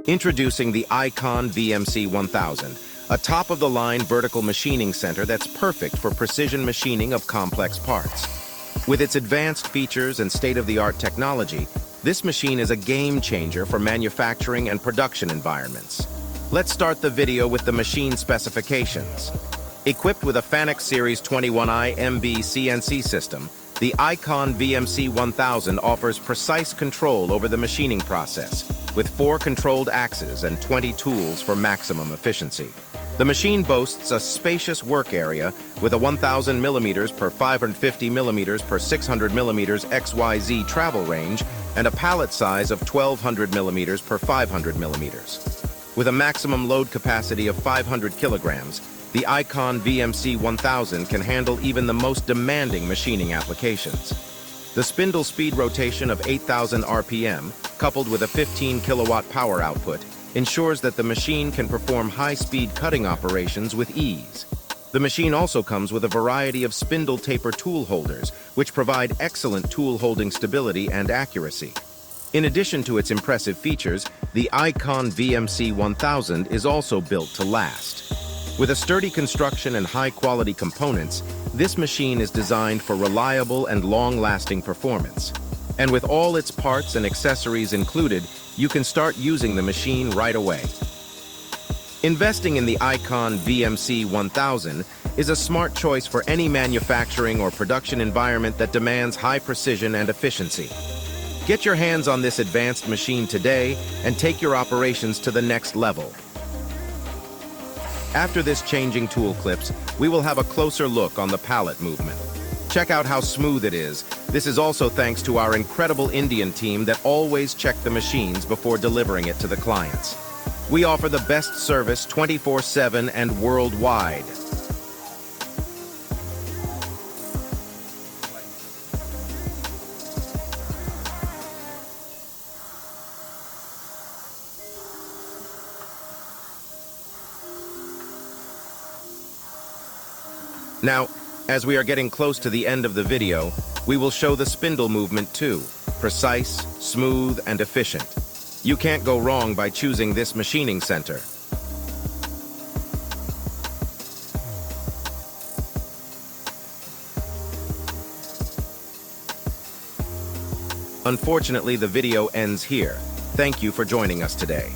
Introducing the EIKON VMC 1000, a top-of-the-line vertical machining center that's perfect for precision machining of complex parts. With its advanced features and state-of-the-art technology, this machine is a game-changer for manufacturing and production environments. Let's start the video with the machine specifications. Equipped with a Fanuc Series 21i MB CNC system, the EIKON VMC 1000 offers precise control over the machining process, with 4 controlled axes and 20 tools for maximum efficiency. The machine boasts a spacious work area with a 1000 mm per 550 mm per 600 mm XYZ travel range and a pallet size of 1200 mm per 500 mm. With a maximum load capacity of 500 kilograms, the EIKON VMC 1000 can handle even the most demanding machining applications. The spindle speed rotation of 8,000 RPM, coupled with a 15 kilowatt power output, ensures that the machine can perform high-speed cutting operations with ease. The machine also comes with a variety of spindle taper tool holders, which provide excellent tool holding stability and accuracy. In addition to its impressive features, the EIKON VMC 1000 is also built to last. With a sturdy construction and high-quality components, this machine is designed for reliable and long-lasting performance. And with all its parts and accessories included, you can start using the machine right away. Investing in the EIKON VMC 1000 is a smart choice for any manufacturing or production environment that demands high precision and efficiency. Get your hands on this advanced machine today and take your operations to the next level. After this changing tool clips, we will have a closer look on the pallet movement. Check out how smooth it is. This is also thanks to our incredible Indian team that always check the machines before delivering it to the clients. We offer the best service 24/7 and worldwide. Now, as we are getting close to the end of the video, we will show the spindle movement too. Precise, smooth, and efficient. You can't go wrong by choosing this machining center. Unfortunately, the video ends here. Thank you for joining us today.